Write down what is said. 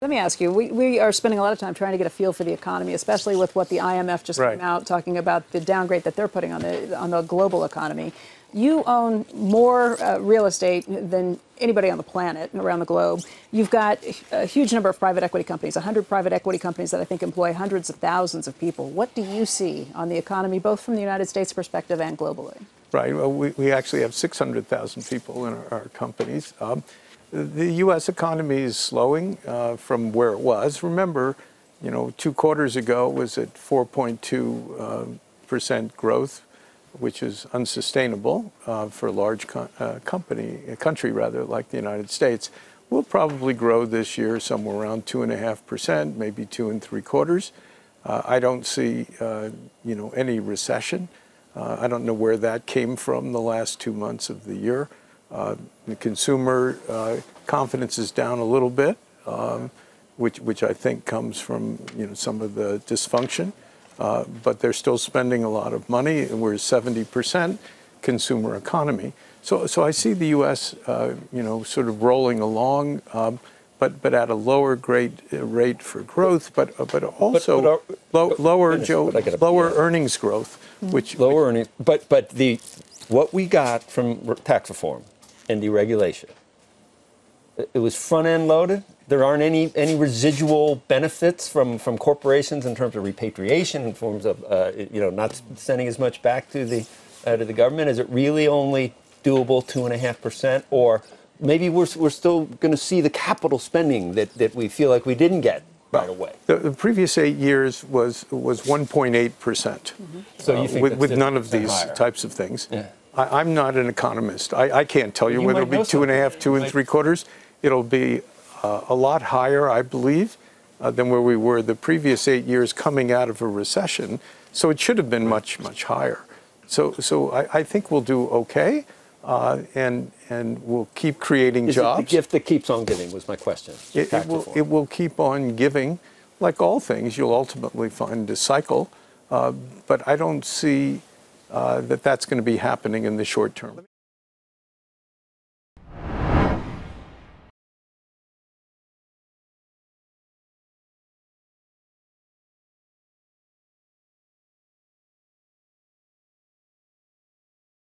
Let me ask you, we are spending a lot of time trying to get a feel for the economy, especially with what the IMF just came out talking about the downgrade that they're putting on the global economy. You own more real estate than anybody on the planet around the globe. You've got a huge number of private equity companies, 100 private equity companies that I think employ hundreds of thousands of people. What do you see on the economy, both from the United States perspective and globally? Right. Well, we actually have 600,000 people in our companies. The U.S. economy is slowing from where it was. Remember, 2 quarters ago it was at 4.2% growth, which is unsustainable for a large country like the United States. We'll probably grow this year somewhere around 2.5%, maybe 2 3/4. I don't see, any recession. I don't know where that came from the last 2 months of the year. The consumer confidence is down a little bit, which I think comes from some of the dysfunction. But they're still spending a lot of money, and we're 70% consumer economy. So I see the U.S. Sort of rolling along, but at a lower rate for growth, but also lower earnings growth, earnings. But what we got from tax reform and deregulation, it was front-end loaded. There aren't any residual benefits from corporations in terms of repatriation, in terms of not sending as much back to the government. Is it really only doable 2.5%, or maybe we're still going to see the capital spending that we feel like we didn't get right away? The previous 8 years was 1.8%. So you think with none of these types of things. Yeah. I'm not an economist. I can't tell you whether it'll be 2.5, 2 3/4. It'll be a lot higher, I believe, than where we were the previous 8 years coming out of a recession. So it should have been much, much higher. So I think we'll do okay, and we'll keep creating jobs. Is it the gift that keeps on giving was my question. It will keep on giving. Like all things, you'll ultimately find a cycle, but I don't see that's going to be happening in the short term.